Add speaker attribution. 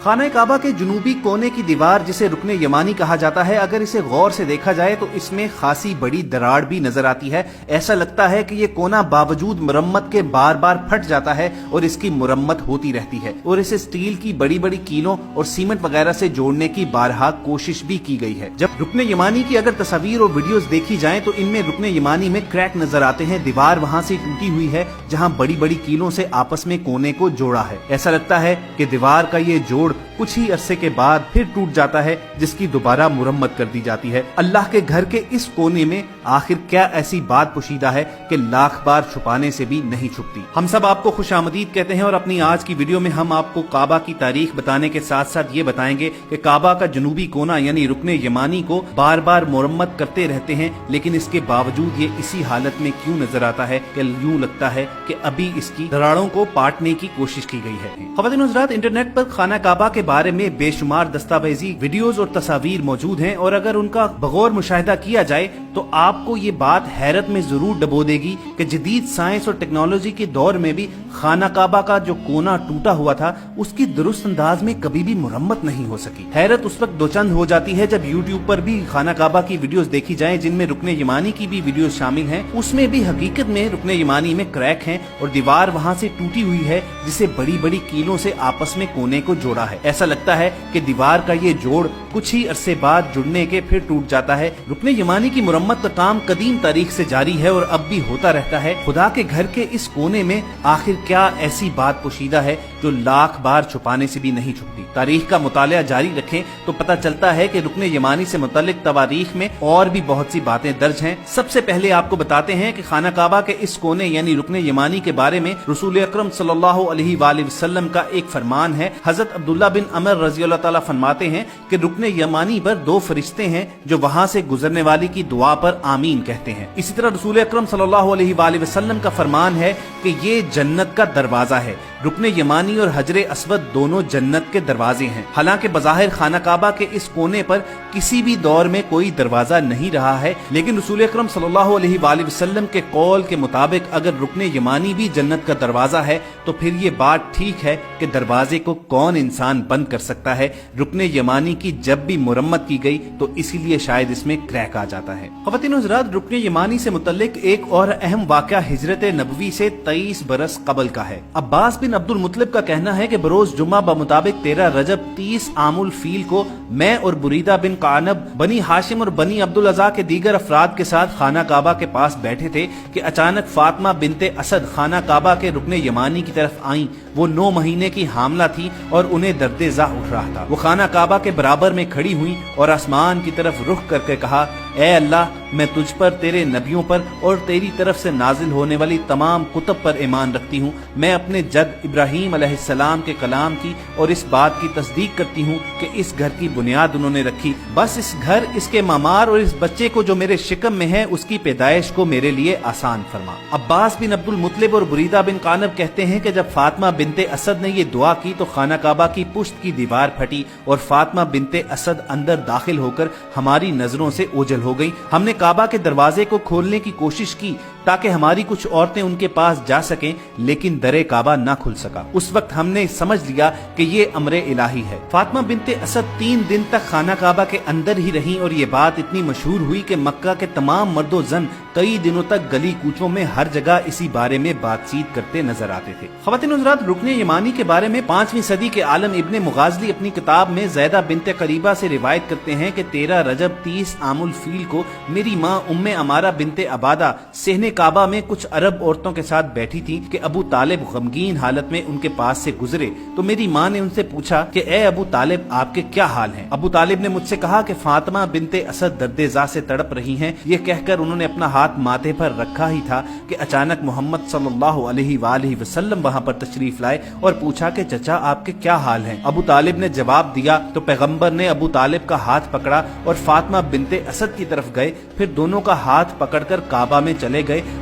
Speaker 1: خانہ کعبہ کے جنوبی کونے کی دیوار جسے رکن یمانی کہا جاتا ہے، اگر اسے غور سے دیکھا جائے تو اس میں خاصی بڑی دراڑ بھی نظر آتی ہے۔ ایسا لگتا ہے کہ یہ کونا باوجود مرمت کے بار بار پھٹ جاتا ہے اور اس کی مرمت ہوتی رہتی ہے، اور اسے سٹیل کی بڑی بڑی کیلوں اور سیمنٹ وغیرہ سے جوڑنے کی بارہا کوشش بھی کی گئی ہے۔ جب رکن یمانی کی اگر تصاویر اور ویڈیوز دیکھی جائیں تو ان میں رکن یمانی میں کریک نظر آتے ہیں، دیوار وہاں سے ٹوٹی ہوئی ہے جہاں بڑی بڑی کیلوں سے آپس میں کونے کو جوڑا ہے۔ ایسا لگتا ہے کہ دیوار کا یہ جوڑ کچھ ہی عرصے کے بعد پھر ٹوٹ جاتا ہے، جس کی دوبارہ مرمت کر دی جاتی ہے۔ اللہ کے گھر کے اس کونے میں آخر کیا ایسی بات پوشیدہ ہے کہ لاکھ بار چھپانے سے بھی نہیں چھپتی؟ ہم سب آپ کو خوش آمدید کہتے ہیں، اور اپنی آج کی ویڈیو میں ہم آپ کو کعبہ کی تاریخ بتانے کے ساتھ ساتھ یہ بتائیں گے کہ کعبہ کا جنوبی کونا یعنی رکن یمانی کو بار بار مرمت کرتے رہتے ہیں، لیکن اس کے باوجود یہ اسی حالت میں کیوں نظر آتا ہے کہ یوں لگتا ہے کہ ابھی اس کی دراڑوں کو پاٹنے کی کوشش کی گئی ہے۔ خواتین و حضرات، انٹرنیٹ پر خانہ کعبہ کے بارے میں بے شمار دستاویزی ویڈیوز اور تصاویر موجود ہیں، اور اگر ان کا بغور مشاہدہ کیا جائے تو آپ کو یہ بات حیرت میں ضرور ڈبو دے گی کہ جدید سائنس اور ٹیکنالوجی کے دور میں بھی خانہ کعبہ کا جو کونا ٹوٹا ہوا تھا اس کی درست انداز میں کبھی بھی مرمت نہیں ہو سکی۔ حیرت اس وقت دوچند ہو جاتی ہے جب یوٹیوب پر بھی خانہ کعبہ کی ویڈیوز دیکھی جائیں جن میں رکن یمانی کی بھی ویڈیوز شامل ہیں، اس میں بھی حقیقت میں رکن یمانی میں کریک ہیں اور دیوار وہاں سے ٹوٹی ہوئی ہے جسے بڑی بڑی کیلوں سے آپس میں کونے کو جوڑا ہے۔ ایسا لگتا ہے کہ دیوار کا یہ جوڑ کچھ ہی عرصے بعد جڑنے کے پھر ٹوٹ جاتا ہے۔ رکن یمانی کی مرمت کا کام قدیم تاریخ سے جاری ہے اور اب بھی ہوتا رہتا ہے۔ خدا کے گھر کے اس کونے میں آخر کیا ایسی بات پوشیدہ ہے جو لاکھ بار چھپانے سے بھی نہیں چھپتی؟ تاریخ کا مطالعہ جاری رکھیں تو پتہ چلتا ہے کہ رکن یمانی سے متعلق تواریخ میں اور بھی بہت سی باتیں درج ہیں۔ سب سے پہلے آپ کو بتاتے ہیں کہ خانہ کعبہ کے اس کونے یعنی رکن یمانی کے بارے میں رسول اکرم صلی اللہ علیہ وآلہ وسلم کا ایک فرمان ہے۔ حضرت عبداللہ بن عمر رضی اللہ تعالیٰ فرماتے ہیں کہ رکن یمانی پر دو فرشتے ہیں جو وہاں سے گزرنے والی کی دعا پر آمین کہتے ہیں۔ اسی طرح رسول اکرم صلی اللہ علیہ وآلہ وسلم کا فرمان ہے کہ یہ جنت کا دروازہ ہے۔ رکن یمانی اور حجر اسود دونوں جنت کے دروازے ہیں۔ حالانکہ بظاہر خانہ کعبہ کے اس کونے پر کسی بھی دور میں کوئی دروازہ نہیں رہا ہے، لیکن رسول اکرم صلی اللہ علیہ وآلہ وسلم کے قول کے مطابق اگر رکن یمانی بھی جنت کا دروازہ ہے تو پھر یہ بات ٹھیک ہے کہ دروازے کو کون انسان بند کر سکتا ہے؟ رکن یمانی کی جب بھی مرمت کی گئی تو اسی لیے شاید اس میں کریک آ جاتا ہے۔ خواتین و حضرات، رکن یمانی سے متعلق ایک اور اہم واقعہ ہجرت نبوی سے 23 برس قبل کا ہے۔ عباس بن عبد المطلب کا کہنا ہے کہ بروز جمعہ بمطابق 13 رجب 30 عام الفیل کو میں اور بریدہ بن قعنب بنی ہاشم اور بنی عبدالعزا کے دیگر افراد کے ساتھ خانہ کعبہ کے پاس بیٹھے تھے کہ اچانک فاطمہ بنت اسد خانہ کعبہ کے رکن یمانی کی طرف آئیں۔ وہ 9 مہینے کی حاملہ تھی اور انہیں درد زا اٹھ رہا تھا۔ وہ خانہ کعبہ کے برابر میں کھڑی ہوئی اور آسمان کی طرف رخ کر کے کہا، اے اللہ، میں تجھ پر، تیرے نبیوں پر اور تیری طرف سے نازل ہونے والی تمام کتب پر ایمان رکھتی ہوں۔ میں اپنے جد ابراہیم علیہ السلام کے کلام کی اور اس بات کی تصدیق کرتی ہوں کہ اس گھر کی بنیاد انہوں نے رکھی، بس اس گھر، اس کے معمار اور اس بچے کو جو میرے شکم میں ہے اس کی پیدائش کو میرے لیے آسان فرما۔ عباس بن عبد المطلب اور بریدہ بن قعنب کہتے ہیں کہ جب فاطمہ بنت اسد نے یہ دعا کی تو خانہ کعبہ کی پشت کی دیوار پھٹی اور فاطمہ بنت اسد اندر داخل ہو کر ہماری نظروں سے اوجھل ہو گئی۔ ہم نے کعبہ کے دروازے کو کھولنے کی کوشش کی تاکہ ہماری کچھ عورتیں ان کے پاس جا سکیں، لیکن در کعبہ نہ کھل سکا۔ اس وقت ہم نے سمجھ لیا کہ یہ امر الہی ہے۔ فاطمہ بنت اسد 3 دن تک خانہ کعبہ کے اندر ہی رہیں اور یہ بات اتنی مشہور ہوئی کہ مکہ کے تمام مرد و زن کئی دنوں تک گلی کوچوں میں ہر جگہ اسی بارے میں بات چیت کرتے نظر آتے تھے۔ خواتین و حضرات، رکن یمانی کے بارے میں 5ویں صدی کے عالم ابن مغازلی اپنی کتاب میں زیدہ بنت قریبہ سے روایت کرتے ہیں کہ 13 رجب 30 عام الفیل کو میری ماں ام عمارہ بنت عبادہ صحن کعبہ میں کچھ عرب عورتوں کے ساتھ بیٹھی تھی کہ ابو طالب غمگین حالت میں ان کے پاس سے گزرے تو میری ماں نے ان سے پوچھا کہ اے ابو طالب، آپ کے کیا حال ہیں؟ ابو طالب نے مجھ سے کہا کہ فاطمہ بنت اسد درد زا سے تڑپ رہی ہیں۔ یہ کہہ کر انہوں نے اپنا ہاتھ ماتھے پر رکھا ہی تھا کہ اچانک محمد صلی اللہ علیہ وآلہ وسلم وہاں پر تشریف لائے اور پوچھا کہ چچا، آپ کے کیا حال ہیں؟ ابو طالب نے جواب دیا تو پیغمبر نے ابو طالب کا ہاتھ پکڑا اور فاطمہ بنت اسد کی طرف گئے، پھر دونوں کا ہاتھ پکڑ کر کعبہ میں چلے گئے